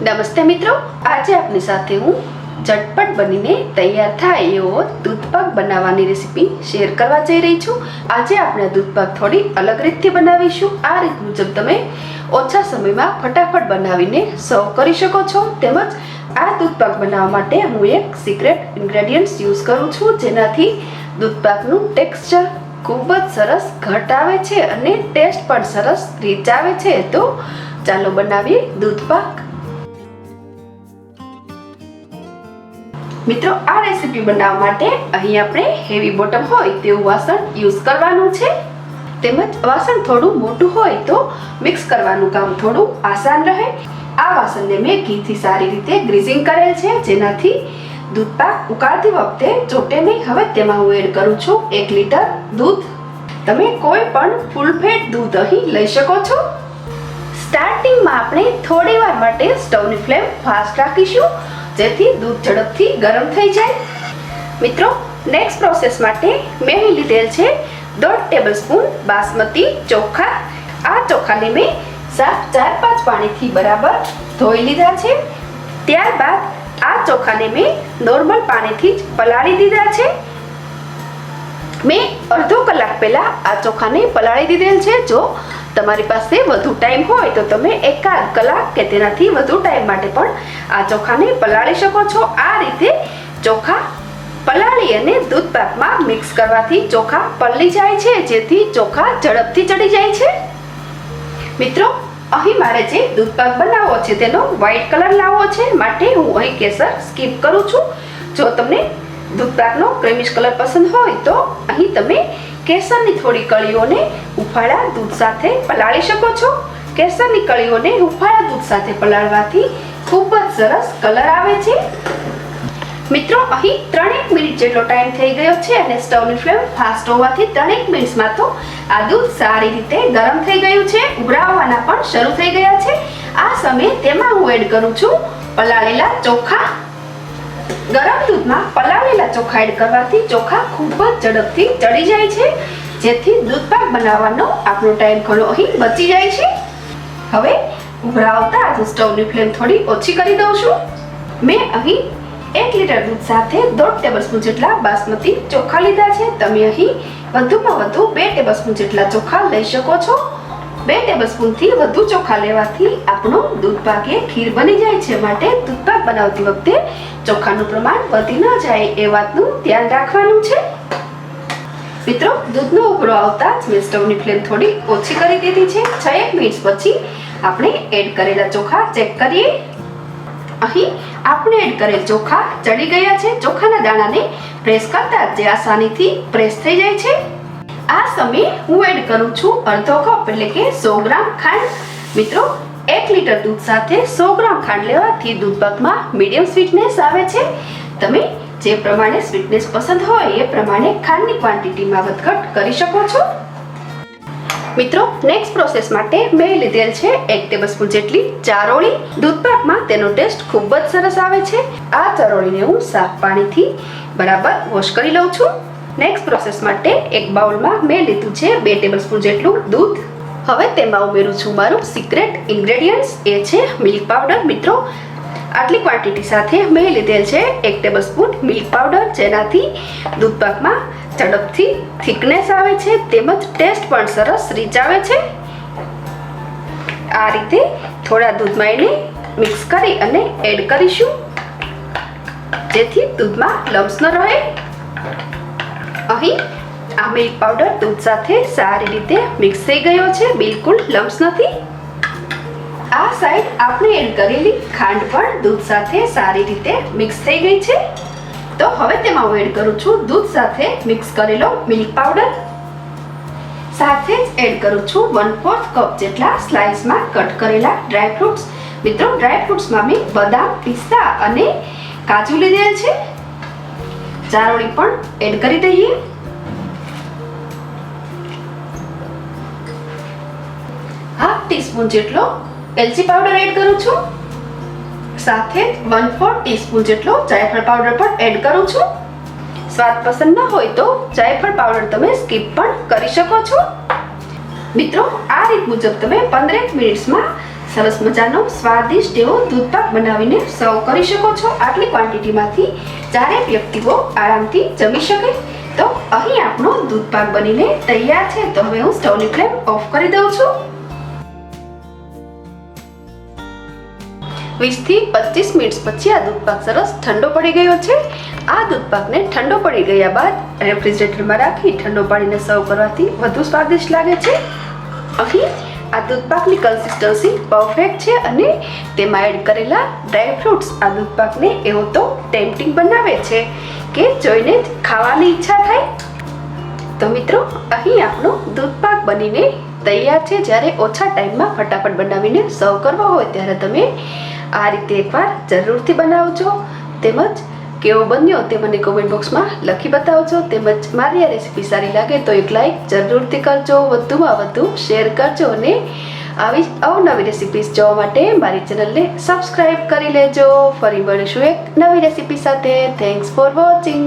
નમસ્તે મિત્રો, આજે આપની સાથે હું ઝટપટ બનીને તૈયાર થાય એવો દૂધ પાક બનાવવાની રેસીપી શેર કરવા જઈ રહી છું। આજે આપણે દૂધ પાક થોડી અલગ રીતથી બનાવીશું। આ રીત મુજબ તમે ઓછા સમયમાં ફટાફટ બનાવીને સર્વ કરી શકો છો। તેમજ આ દૂધ પાક બનાવવા માટે હું એક સિક્રેટ ઇન્ગ્રેડિયન્ટ્સ યુઝ કરું છું, જેનાથી દૂધ પાકનું ટેક્સચર ખૂબ જ સરસ ઘટ આવે છે અને ટેસ્ટ પણ સરસ રીચ આવે છે। તો ચાલો બનાવીએ દૂધ પાક। મિત્રો, આ રેસીપી બનાવવા માટે અહીં આપણે હેવી બોટમ હોય તેવું વાસણ યુઝ કરવાનું છે। તેમજ વાસણ થોડું મોટું હોય તો મિક્સ કરવાનું કામ થોડું આસાન રહે। આ વાસણને મેં ઘીથી સારી રીતે ગ્રીઝિંગ કરેલ છે, જેનાથી દૂધ પાક ઉકાળતી વખતે ચોટે નહીં। હવે તેમાં હું એડ કરું છું 1 લીટર દૂધ। તમે કોઈ પણ ફૂલ ફેટ દૂધ અહીં લઈ શકો છો। સ્ટાર્ટિંગમાં આપણે થોડી વાર માટે સ્ટવની ફ્લેમ ફાસ્ટ રાખીશું, જેથી દૂધ ઝડપથી ગરમ થઈ જાય। મિત્રો, નેક્સ્ટ પ્રોસેસ માટે મેં લીધેલ છે 1.5 ટેબલસ્પૂન બાસમતી ચોખા। આ ચોખાને મેં 4-5 પાણીથી બરાબર ધોઈ લીધા છે। ત્યારબાદ આ ચોખાને મેં નોર્મલ પાણીથી જ પલાળી દીધા છે। મેં અડધો કલાક પહેલા આ ચોખાને પલાળી દીધેલ છે। જો તમારી પાસે વધુ ટાઈમ હોય તો તમે 1 કલાક કે તેનાથી વધુ ટાઈમ માટે પણ આ ચોખાને પલાળી શકો છો। આ રીતે ચોખા પલાળી અને દૂધ પાકમાં મિક્સ કરવાથી ચોખા પલળી જાય છે, જેથી ચોખા ઝડપથી ચડી જાય છે। મિત્રો, અહીં મારે જે દૂધ પાક બનાવવો છે તેનો વ્હાઈટ કલર લાવવો છે, માટે હું અહીં કેસર સ્કીપ કરું છું। જો તમને દૂધ પાકનો ક્રીમિશ કલર પસંદ હોય તો અહીં તમે કેસરની થોડી કળીઓને ઉફાળા દૂધ સાથે પલાળી શકો છો। કેસરની કળીઓને ઉફાળા દૂધ સાથે પલાળવાથી ખૂબ જ સરસ કલર આવે છે। મિત્રો, અહીં 3 મિનિટ જેટલો ટાઈમ થઈ ગયો છે અને સ્ટવની ફ્લેમ ફાસ્ટ હોવાથી 3 મિનિટમાં તો આ દૂધ સારી રીતે ગરમ થઈ ગયું છે, ઉભરાવવાના પણ શરૂ થઈ ગયા છે। આ સમયે તેમાં હું એડ કરું છું પલાળેલા ચોખા। ગરમ દૂધમાં પલાળેલા ચોખા એડ કરવાથી ચોખા ખૂબ જ ઝડપથી ચડી જાય છે, જેથી દૂધ પાક બનાવવાનો આપણો ટાઈમ ઘણો અહીં બચી જાય છે। હવે ઉભરાવતા જ સ્ટવની ફ્લેમ થોડી ઓછી કરી દઉં છું। મેં અહીં 1 લીટર દૂધ સાથે 1.5 ટેબલસ્પૂન જેટલા બાસમતી ચોખા લીધા છે। તમે અહીં વધુમાં વધુ 2 ટેબલસ્પૂન જેટલા ચોખા લઈ શકો છો। 2 ટેબલસ્પૂનથી વધુ ચોખા લેવાથી આપણો દૂધ પાક એ ખીર બની જાય છે, માટે દૂધ પાક બનાવતી વખતે ચોખાનું પ્રમાણ વધી ન જાય એ વાતનું ધ્યાન રાખવાનું છે। મિત્રો, દૂધનો ઉભરો આવતા જ મેં સ્ટવની ફ્લેમ થોડી ઓછી કરી દીધી છે। 6 મિનિટ પછી આપણે એડ કરેલા ચોખા ચેક કરીએ। અહીં આપણે એડ કરેલ ચોખા ચડી ગયા છે। ચોખાના દાણાને પ્રેસ કરતા જે આસાનીથી પ્રેસ થઈ જાય છે। આ સમયે હું એડ કરું છું અડધો કપ એટલે કે 100 ગ્રામ ખાંડ। મિત્રો, 1 લીટર દૂધ સાથે 100 ગ્રામ ખાંડ લેવાથી દૂધ પાકમાં મીડિયમ સ્વીટનેસ આવે છે। તમે જે પ્રમાણે સ્વીટનેસ પસંદ હોય એ પ્રમાણે ખાંડની ક્વોન્ટિટીમાં વધઘટ કરી શકો છો। મિત્રો, નેક્સ્ટ પ્રોસેસ માટે મેં લીધેલ છે 1 ટેબલસ્પૂન જેટલી ચારોળી। દૂધ પાકમાં તેનો ટેસ્ટ ખૂબ જ સરસ આવે છે। આ ચારોળીને હું સાફ પાણીથી બરાબર વોશ કરી લઉં છું। નેક્સ્ટ પ્રોસેસ માટે એક બાઉલમાં મેં લીધું છે 2 ટેબલસ્પૂન જેટલું દૂધ। હવે તેમાં ઉમેરું છું મારું સિક્રેટ ઇન્ગ્રેડિયન્ટ્સ, એ છે મિલ્ક પાવડર। મિત્રો, આટલી ક્વોન્ટિટી સાથે મેં લીધેલ છે 1 ટેબલસ્પૂન મિલ્ક પાવડર, જેનાથી દૂધ પાકમાં ઝડપથી થિકનેસ આવે છે, તેમજ ટેસ્ટ પણ સરસ રીચ આવે છે। આ રીતે થોડા દૂધમાં એને મિક્સ કરી અને એડ કરીશું, જેથી દૂધમાં લમ્સ ન રહે। અહીં આ મિલ્ક પાવડર દૂધ સાથે સારી રીતે મિક્સ થઈ ગયો છે, બિલકુલ લમ્સ નથી। આ સાઈડ આપણે એડ કરેલી ખાંડ પણ દૂધ સાથે સારી રીતે મિક્સ થઈ ગઈ છે। તો હવે તેમાં હું એડ કરું છું દૂધ સાથે મિક્સ કરેલો મિલ્ક પાવડર। સાથે જ એડ કરું છું 1/4 કપ જેટલા સ્લાઇસમાં કટ કરેલા ડ્રાય ફ્રૂટ્સ। મિત્રો, ડ્રાય ફ્રૂટ્સમાં મેં બદામ, પિસ્તા અને કાજુ લીધેલ છે। ચારોળી પણ એડ કરી દઈએ। હાફ ટીસ્પૂન જેટલો એલચી પાવડર એડ કરું છું। સાથે 1/4 ટીસ્પૂન જેટલો જાયફળ પાવડર પણ એડ કરું છું। સ્વાદ પસંદ ન હોય તો જાયફળ પાવડર તમે સ્કીપ પણ કરી શકો છો। મિત્રો, આ રીત મુજબ તમે 15 મિનિટ્સમાં સરસ મજાનો સ્વાદિષ્ટ એવો દૂધ પાક બનાવીને સર્વ કરી શકો છો. આટલી ક્વોન્ટિટીમાંથી 4 વ્યક્તિઓ આરામથી જમી શકે. તો અહીં આપણો દૂધ પાક બનીને તૈયાર છે. તો હવે હું સ્ટવની ફ્લેમ ઓફ કરી દઉં છું. 20 થી 25 મિનિટ પછી આ દૂધ પાક સરસ ઠંડો પડી ગયો છે. આ દૂધ પાકને ઠંડો પડી ગયા બાદ રેફ્રિજરેટરમાં રાખી ઠંડો પાડીને સર્વ કરવાથી વધુ સ્વાદિષ્ટ લાગે છે. અહીં આ દૂધ પાકની કન્સિસ્ટન્સી પરફેક્ટ છે અને તેમાં એડ કરેલા ડ્રાય ફ્રૂટ્સ આ દૂધ પાકને એવો તો ટેમ્પટિંગ બનાવે છે કે જોઈને જ ખાવાની ઈચ્છા થાય. તો મિત્રો, અહીં આપણો દૂધ પાક બનીને તૈયાર છે. જ્યારે ઓછા ટાઈમમાં ફટાફટ બનાવીને સર્વ કરવા હોય ત્યારે તમે આ રીતે એકવાર જરૂરથી બનાવજો. તેમજ કેવો બન્યો તે મને કોમેન્ટ બોક્સમાં લખી બતાવજો. તેમજ મારી આ રેસીપી સારી લાગે તો એક લાઈક જરૂરથી કરજો, વધુમાં વધુ શેર કરજો અને આવી અવનવી રેસીપીસ જોવા માટે મારી ચેનલને સબસ્ક્રાઈબ કરી લેજો. ફરી મળીશું એક નવી રેસીપી સાથે. Thanks for watching.